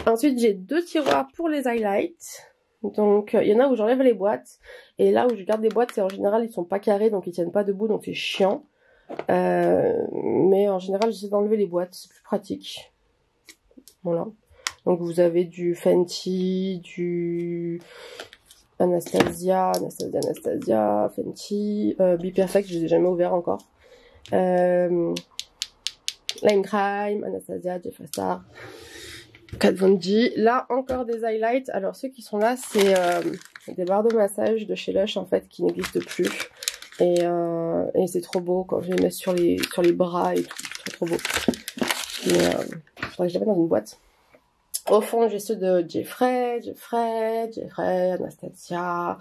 Ensuite, j'ai deux tiroirs pour les highlights. Donc, il y en a où j'enlève les boîtes. Et là où je garde les boîtes, c'est en général, ils sont pas carrés, donc ils tiennent pas debout, donc c'est chiant. Mais en général, j'essaie d'enlever les boîtes, c'est plus pratique. Voilà. Donc, vous avez du Fenty, du Anastasia, Fenty, Be Perfect, je les ai jamais ouverts encore. Lime Crime, Anastasia, Jeffree Star, Kat Von D. Là, encore des highlights. Alors, ceux qui sont là, c'est des barres de massage de chez Lush, en fait, qui n'existent plus. Et c'est trop beau quand je les mets sur les bras et tout. C'est trop beau. Mais faudrait que je les mette dans une boîte. Au fond, j'ai ceux de Jeffree, Anastasia,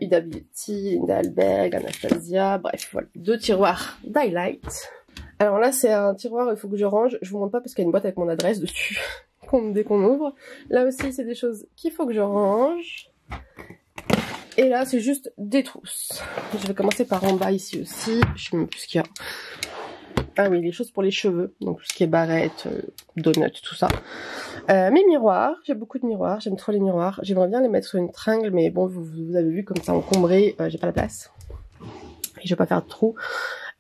Huda Beauty, Linda Alberg, Anastasia. Bref, voilà. Deux tiroirs d'highlights. Alors là, c'est un tiroir, il faut que je range. Je vous montre pas parce qu'il y a une boîte avec mon adresse dessus dès qu'on ouvre. Là aussi, c'est des choses qu'il faut que je range. Et là, c'est juste des trousses. Je vais commencer par en bas ici aussi. Je sais même plus ce qu'il y a. Ah oui, les choses pour les cheveux. Donc tout ce qui est barrette, donuts, tout ça. Mes miroirs. J'ai beaucoup de miroirs. J'aime trop les miroirs. J'aimerais bien les mettre sur une tringle. Mais bon, vous avez vu comme ça encombré. J'ai pas la place. Et je vais pas faire de trous.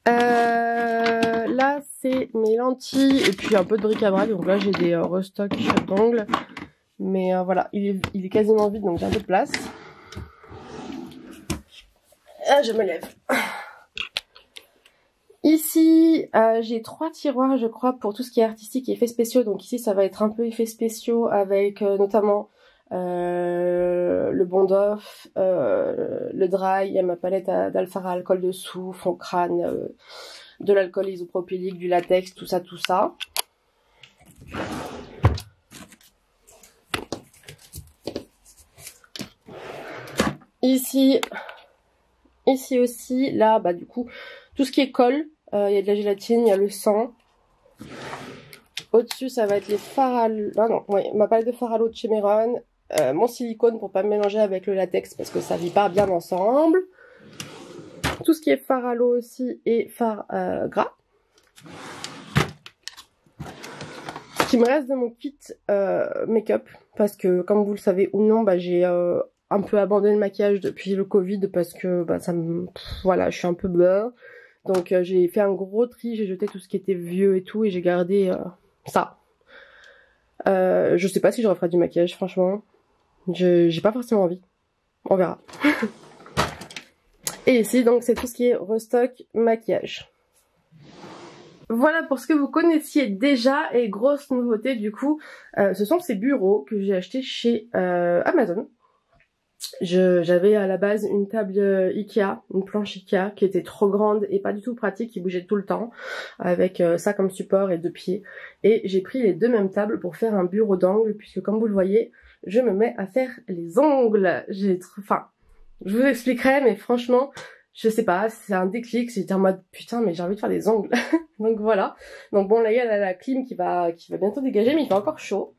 Là c'est mes lentilles et puis un peu de bric-à-brac. Donc là j'ai des restocks d'ongles. Mais voilà, il est quasiment vide donc j'ai un peu de place. Je me lève. Ici j'ai 3 tiroirs je crois pour tout ce qui est artistique et effets spéciaux. Donc ici ça va être un peu effets spéciaux avec notamment le Bondoff, le dry, il y a ma palette d'Alphara alcool dessous, fond crâne, de l'alcool isopropylique, du latex, tout ça. Ici aussi, là, bah du coup, tout ce qui est colle, il y a de la gélatine, il y a le sang. Au-dessus, ça va être les fards à l'eau, ma palette de fards à l'eau de chez Meron. Mon silicone pour pas me mélanger avec le latex parce que ça vit pas bien ensemble. Tout ce qui est fard à l'eau aussi et fard gras. Ce qui me reste de mon kit make-up parce que comme vous le savez ou non, bah, j'ai un peu abandonné le maquillage depuis le Covid parce que bah, voilà, je suis un peu beurre. Donc j'ai fait un gros tri, j'ai jeté tout ce qui était vieux et tout et j'ai gardé ça. Je sais pas si je referai du maquillage, franchement. J'ai pas forcément envie. On verra. Et ici, donc, c'est tout ce qui est restock maquillage. Voilà pour ce que vous connaissiez déjà. Et grosse nouveauté, du coup, ce sont ces bureaux que j'ai achetés chez Amazon. J'avais à la base une table Ikea, une planche Ikea qui était trop grande et pas du tout pratique, qui bougeait tout le temps, avec ça comme support et 2 pieds. Et j'ai pris les 2 mêmes tables pour faire un bureau d'angle, puisque comme vous le voyez, je me mets à faire les ongles. Enfin, je vous expliquerai, mais franchement, je sais pas, c'est un déclic, j'étais en mode putain mais j'ai envie de faire des ongles. Donc voilà. Donc bon là il y a la clim qui va bientôt dégager, mais il fait encore chaud.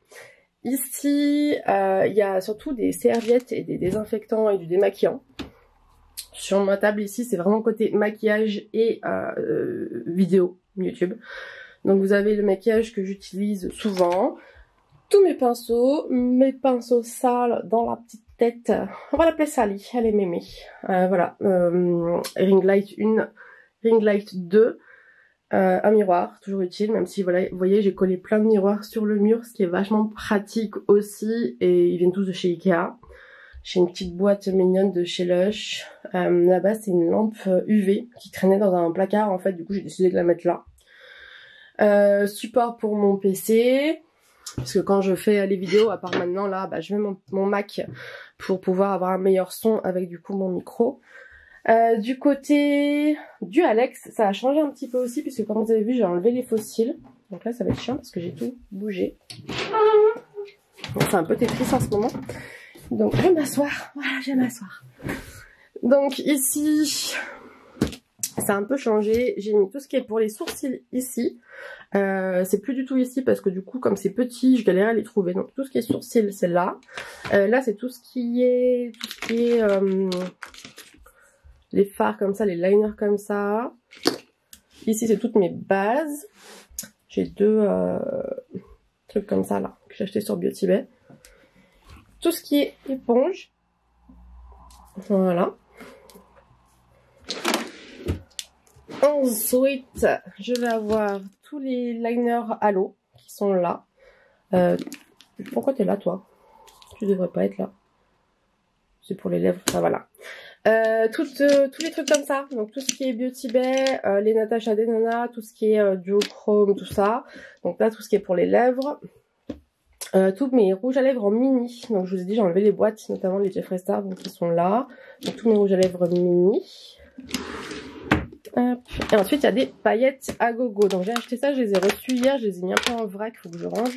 Ici, il y a surtout des serviettes et des désinfectants et du démaquillant. Sur ma table ici, c'est vraiment côté maquillage et vidéo YouTube. Donc vous avez le maquillage que j'utilise souvent. Tous mes pinceaux sales dans la petite tête. On va l'appeler Sally, elle est mémé. Voilà, ring light 1, ring light 2. Un miroir, toujours utile, même si voilà, vous voyez j'ai collé plein de miroirs sur le mur, ce qui est vachement pratique aussi, et ils viennent tous de chez Ikea. J'ai une petite boîte mignonne de chez Lush. Là-bas c'est une lampe UV qui traînait dans un placard en fait, du coup j'ai décidé de la mettre là. Support pour mon PC, parce que quand je fais les vidéos, à part maintenant là, bah, je mets mon Mac pour pouvoir avoir un meilleur son avec du coup mon micro. Du côté du Alex, ça a changé un petit peu aussi, puisque comme vous avez vu, j'ai enlevé les fossiles. Donc là, ça va être chiant parce que j'ai tout bougé. C'est un peu Tetris en ce moment. Donc, je vais m'asseoir. Voilà, je vais m'asseoir. Donc ici, ça a un peu changé. J'ai mis tout ce qui est pour les sourcils ici. C'est plus du tout ici parce que du coup, comme c'est petit, je galérais à les trouver. Donc tout ce qui est sourcils, c'est là. Là, c'est tout ce qui est les fards comme ça, les liners comme ça. Ici, c'est toutes mes bases. J'ai 2 trucs comme ça, là, que j'ai acheté sur Beauty Bay. Tout ce qui est éponge. Voilà. Ensuite, je vais avoir tous les liners à l'eau qui sont là. Pourquoi t'es là, toi? Tu devrais pas être là. C'est pour les lèvres, ça, voilà. Tous les trucs comme ça, donc tout ce qui est Beauty Bay, les Natasha Denona, tout ce qui est duochrome, tout ça. Donc là, tout ce qui est pour les lèvres. Tous mes rouges à lèvres en mini. Donc je vous ai dit, j'ai enlevé les boîtes, notamment les Jeffree Star, donc ils sont là. Donc tous mes rouges à lèvres mini. Hop. Et ensuite, il y a des paillettes à gogo. Donc j'ai acheté ça, je les ai reçues hier, je les ai mis un peu en vrac, il faut que je range.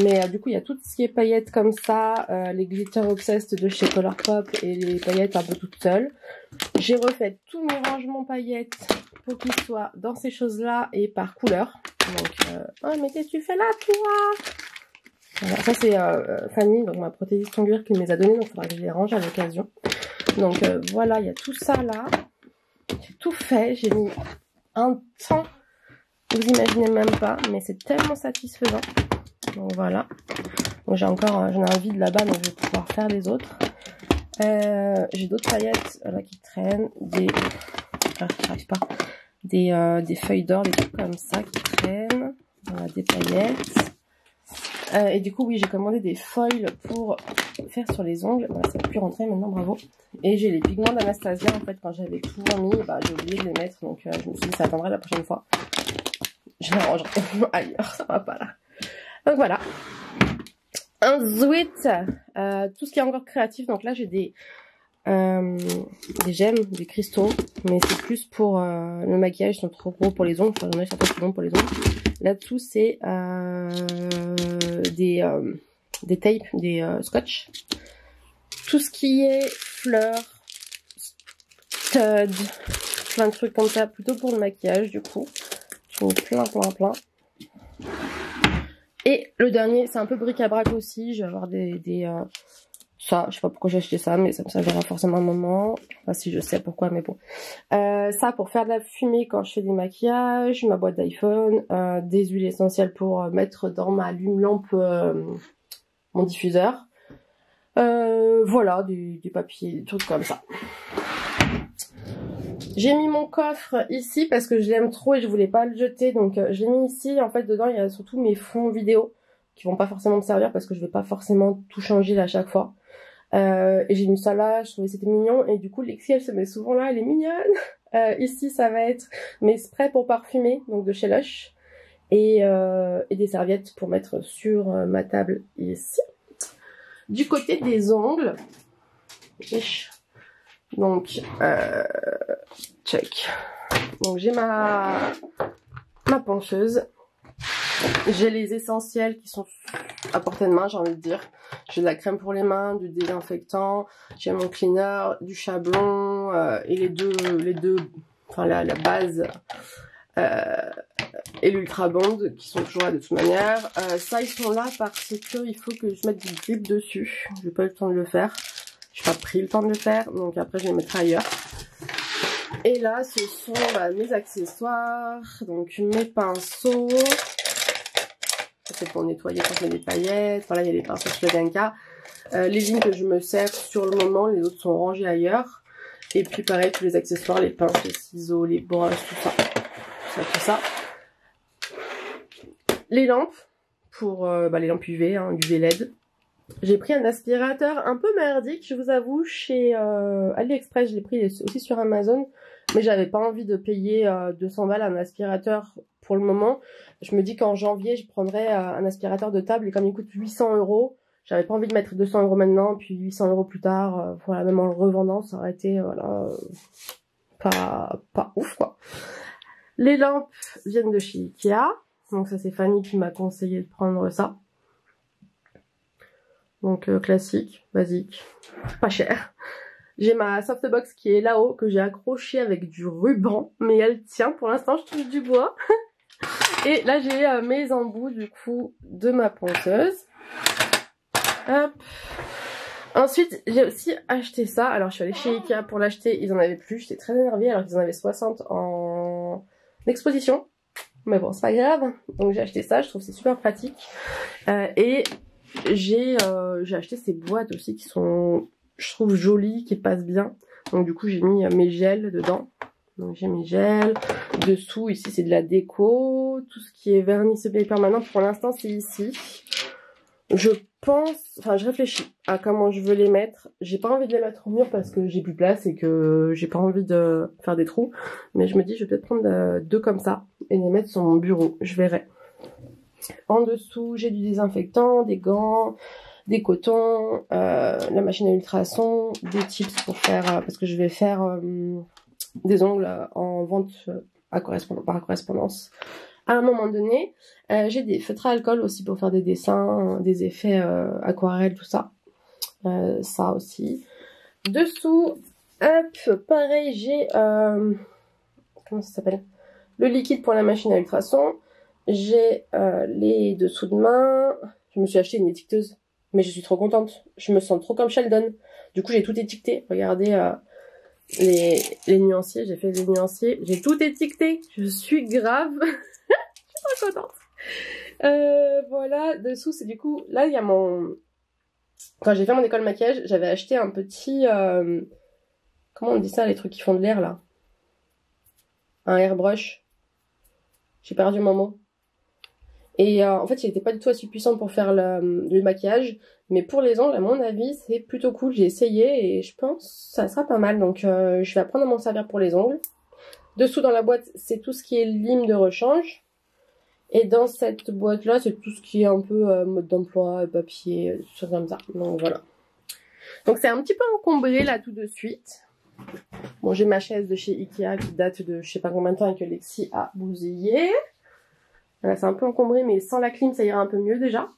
Mais du coup, il y a tout ce qui est paillettes comme ça, les Glitter Obsessed de chez Colourpop et les paillettes un peu toutes seules. J'ai refait tous mes rangements paillettes pour qu'ils soient dans ces choses-là et par couleur. Donc, oh mais qu'est-ce que tu fais là, toi? Voilà, ça c'est Fanny, donc ma prothésiste ongulaire qui me les a données, donc il faudra que je les range à l'occasion. Donc voilà, il y a tout ça là. J'ai tout fait, j'ai mis un temps, vous imaginez même pas, mais c'est tellement satisfaisant. Donc voilà. Donc j'en ai un vide là-bas, donc je vais pouvoir faire les autres. J'ai d'autres paillettes là qui traînent, j'arrive pas, des feuilles d'or, des trucs comme ça qui traînent. Voilà, des paillettes. Et du coup, oui, j'ai commandé des foils pour faire sur les ongles. Voilà, ça peut plus rentrer maintenant, bravo. Et j'ai les pigments d'Anastasia, en fait, quand j'avais tout remis, bah, j'ai oublié de les mettre, donc je me suis dit, ça attendrait la prochaine fois. Je les rangerai ailleurs, ça va pas là. Donc voilà. Ensuite, tout ce qui est encore créatif, donc là, j'ai des gemmes, des cristaux, mais c'est plus pour le maquillage, ils sont trop gros pour les ongles, enfin, j'en ai certains qui sont pour les ongles. Là-dessous, c'est des tapes, des scotch. Tout ce qui est fleurs, stud, plein de trucs comme ça, plutôt pour le maquillage du coup. J'en ai plein. Et le dernier, c'est un peu bric-à-brac aussi. Je vais avoir ça, je sais pas pourquoi j'ai acheté ça, mais ça me servira forcément un moment. Enfin, si je sais pourquoi, mais bon. Ça pour faire de la fumée quand je fais des maquillages, ma boîte d'iPhone, des huiles essentielles pour mettre dans ma allume-lampe mon diffuseur. Voilà, des papiers, des trucs comme ça. J'ai mis mon coffre ici parce que je l'aime trop et je voulais pas le jeter. Donc je l'ai mis ici. En fait dedans il y a surtout mes fonds vidéo qui vont pas forcément me servir parce que je vais pas forcément tout changer à chaque fois. Et j'ai mis ça là, je trouvais que c'était mignon. Et du coup Lexi elle se met souvent là, elle est mignonne. Ici ça va être mes sprays pour parfumer, donc de chez Lush. Et des serviettes pour mettre sur ma table ici. Du côté des ongles, donc check. Donc j'ai ma ponceuse, j'ai les essentiels qui sont à portée de main, j'ai envie de dire. J'ai de la crème pour les mains, du désinfectant, j'ai mon cleaner, du chablon et les deux, enfin la base et l'Ultra Bond qui sont toujours là de toute manière. Ça ils sont là parce que il faut que je mette du grip dessus. J'ai pas eu le temps de le faire. J'ai pas pris le temps de le faire, donc après je les mettrai ailleurs. Et là ce sont mes accessoires, donc mes pinceaux. Ça c'est pour nettoyer quand je mets des paillettes. Voilà, il y a les pinceaux Schledenka. Les lignes que je me sers sur le moment, les autres sont rangées ailleurs. Et puis pareil, tous les accessoires, les pinces, les ciseaux, les brosses, tout ça. Tout ça. Les lampes, pour les lampes UV, hein, UV LED. J'ai pris un aspirateur un peu merdique, je vous avoue, chez AliExpress. Je l'ai pris aussi sur Amazon, mais j'avais pas envie de payer 200 balles un aspirateur pour le moment. Je me dis qu'en janvier, je prendrai un aspirateur de table, et comme il coûte 800 €, j'avais pas envie de mettre 200 € maintenant, puis 800 € plus tard. Voilà, même en le revendant, ça aurait été pas ouf quoi. Les lampes viennent de chez Ikea. Donc ça c'est Fanny qui m'a conseillé de prendre ça. Donc classique, basique, pas cher. J'ai ma softbox qui est là-haut, que j'ai accrochée avec du ruban, mais elle tient pour l'instant, je touche du bois. Et là j'ai mes embouts du coup de ma ponceuse. Hop. Ensuite j'ai aussi acheté ça, alors je suis allée chez Ikea pour l'acheter, ils en avaient plus, j'étais très énervée alors qu'ils en avaient 60 en exposition. Mais bon, c'est pas grave. Donc j'ai acheté ça, je trouve que c'est super pratique. Et j'ai acheté ces boîtes aussi qui sont, je trouve, jolies, qui passent bien. Donc du coup j'ai mis mes gels dedans. Donc j'ai mes gels. Dessous, ici c'est de la déco. Tout ce qui est vernis permanent, pour l'instant c'est ici. Je pense, enfin je réfléchis à comment je veux les mettre. J'ai pas envie de les mettre au mur parce que j'ai plus de place et que j'ai pas envie de faire des trous. Mais je me dis je vais peut-être prendre deux comme ça et les mettre sur mon bureau, je verrai. En dessous j'ai du désinfectant, des gants, des cotons, la machine à ultrasons, des tips pour faire, parce que je vais faire des ongles en vente par correspondance. À un moment donné, j'ai des feutres à alcool aussi pour faire des dessins, des effets aquarelle, tout ça. Ça aussi. Dessous, hop, pareil, j'ai comment ça s'appelle? Le liquide pour la machine à ultrasons. J'ai les dessous de main. Je me suis acheté une étiqueteuse, mais je suis trop contente. Je me sens trop comme Sheldon. Du coup, j'ai tout étiqueté. Regardez les nuanciers. J'ai fait les nuanciers. J'ai tout étiqueté. Je suis grave. Je suis trop contente. Voilà. Dessous, c'est du coup... Là, il y a mon... Quand j'ai fait mon école maquillage, j'avais acheté un petit... Comment on dit ça, les trucs qui font de l'air, là? Un airbrush. J'ai perdu mon mot. Et en fait, il n'était pas du tout assez puissant pour faire le maquillage. Mais pour les ongles, à mon avis, c'est plutôt cool. J'ai essayé et je pense que ça sera pas mal. Donc, je vais apprendre à m'en servir pour les ongles. Dessous, dans la boîte, c'est tout ce qui est lime de rechange. Et dans cette boîte-là, c'est tout ce qui est un peu mode d'emploi, papier, tout ça comme ça. Donc, voilà. Donc, c'est un petit peu encombré, là, tout de suite. Bon, j'ai ma chaise de chez Ikea qui date de je sais pas combien de temps et que Lexi a bousillé. Voilà, c'est un peu encombré, mais sans la clim, ça ira un peu mieux déjà.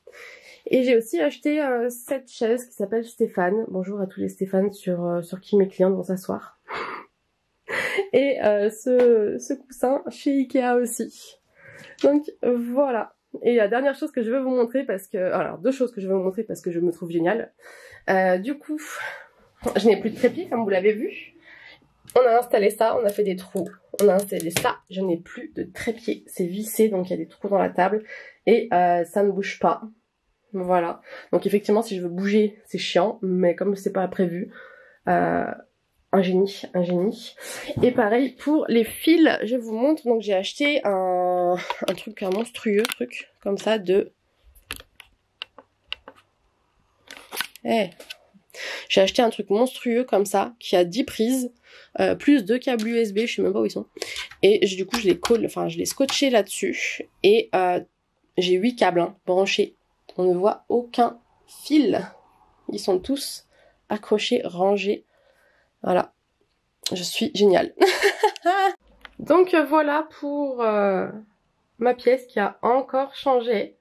Et j'ai aussi acheté cette chaise qui s'appelle Stéphane. Bonjour à tous les Stéphane sur qui mes clients vont s'asseoir. Et ce coussin chez Ikea aussi. Donc voilà. Et la dernière chose que je veux vous montrer parce que... Alors, deux choses que je veux vous montrer parce que je me trouve géniale. Du coup, je n'ai plus de trépied comme vous l'avez vu. On a installé ça, on a fait des trous. On a installé ça, je n'ai plus de trépied. C'est vissé, donc il y a des trous dans la table. Et ça ne bouge pas. Voilà. Donc effectivement, si je veux bouger, c'est chiant. Mais comme c'est pas prévu, un génie, un génie. Et pareil pour les fils, je vous montre. Donc j'ai acheté un truc, un monstrueux truc comme ça de... J'ai acheté un truc monstrueux comme ça qui a 10 prises, plus 2 câbles USB, je sais même pas où ils sont. Et du coup je les scotché là-dessus. Et j'ai 8 câbles branchés. On ne voit aucun fil. Ils sont tous accrochés, rangés. Voilà. Je suis géniale. Donc voilà pour ma pièce qui a encore changé.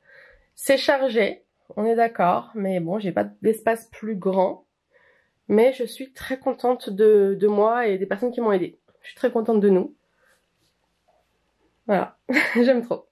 C'est chargé, on est d'accord. Mais bon, j'ai pas d'espace plus grand. Mais je suis très contente de moi et des personnes qui m'ont aidée. Je suis très contente de nous. Voilà, j'aime trop.